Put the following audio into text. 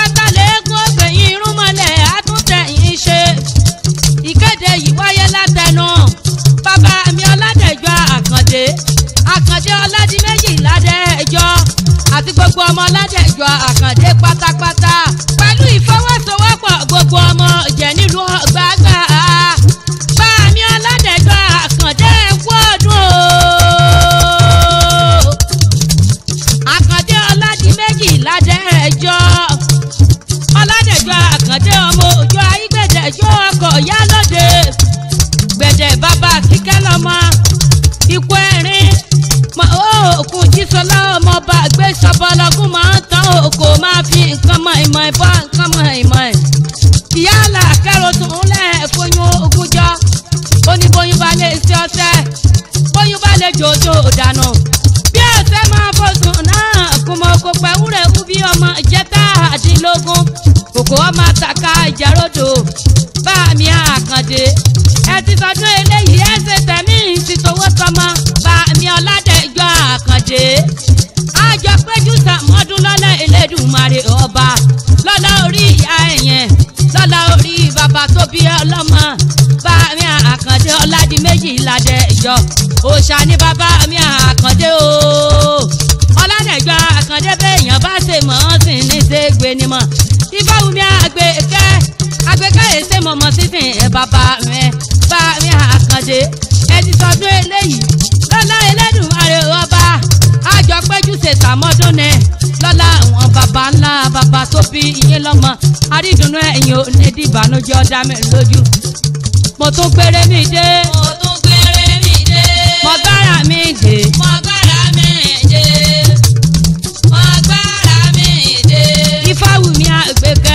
pátápátá lẹ́ẹ̀kún ọ̀gbẹ̀yìn irúnmọlẹ̀ àtúntẹ̀yìn ṣe. Ìkéde yìí wáyé látẹnu bàbá mi Ọládẹ̀jọ Àkàndé Ọládìméjì Ládẹ̀jọ àti gbogbo ọmọ Ọládẹ̀jọ Àkàndé pátápátá pẹ̀lú ìfọwọ́sowọ́pọ̀ gbogbo ọmọ ìjẹ́ nílùú Ọ̀gbàgbà. Bá mi Ọládẹ̀jọ Àkàndé kú ọdún o. Àkàndé Ọládìméjì Ládẹ̀jọ Ọládẹ̀jọ Àkàndé ọmọ òjò ayígbẹ̀dẹ̀jọ ọkọ̀ yálòdè gbẹ̀dẹ̀ bàbá kíkẹ́ lọ́mọ ikú ẹ̀rín òkú jísọlá ọmọ bá gbé sọbọlọgún máa ń tán òkò máa fi nǹkan mọ ìmọ̀ ìbọn nǹkan mọ ìmọ̀ ẹ̀. ìyá àlà kẹrò tún lẹ̀ fóyún ogúnjọ́ ó ní bóyún bá lè ṣe ọṣẹ bóyún bá lè jòjò dànù bí ọ̀sẹ̀ máa fòsùn náà kùmọ̀ kò pẹ̀wúrẹ̀ wú bí ọmọ ìjẹta àdínlógún kòkó ọmọ àtàkà ìjẹ́rọ̀dọ̀ bá mi Àkàndé ẹ ti sọdún eléyìí ẹ ṣe tẹ̀mí ìsìtòwó tọmọ bá mi Ọládẹ̀jọ Àkàndé àjọ péjú sàmọ́dún lọ́lá Elédùmarè ọba lọ́lá orí ìyá ẹ̀yẹn lọ́lá orí bàbá tó bí ọlọ́mọ bá mi Àkàndé Ọládìméjì Ládẹ̀jọ òòṣà ni bàbá mi Àkàndé o Ọládẹ̀jọ Àkàndé bẹ́ẹ̀yàn bá ṣe mọ̀ ọ́n sì ní ṣe gbé ni mọ̀ ìbáwùmí àgbẹ̀kẹ́ èsè mọ̀mọ́ sísìn ẹ̀ bàbá rẹ̀ bá mi Àkàndé ẹ ti sọdún eléyìí lọ́lá Elédùmarè ọba àjọ péjú ṣe sàmọ́dún ní lọ́lá àwọn bàbá ńlá bàbá tó bí iye lọ́mọ àrídùnnú ẹ̀yìn onídìí ìbànújẹ́ ọ̀dá mi lójú. mo tún gbére mi dé mo gbára mi dé Ifáwùmí Àgbẹ̀kẹ́.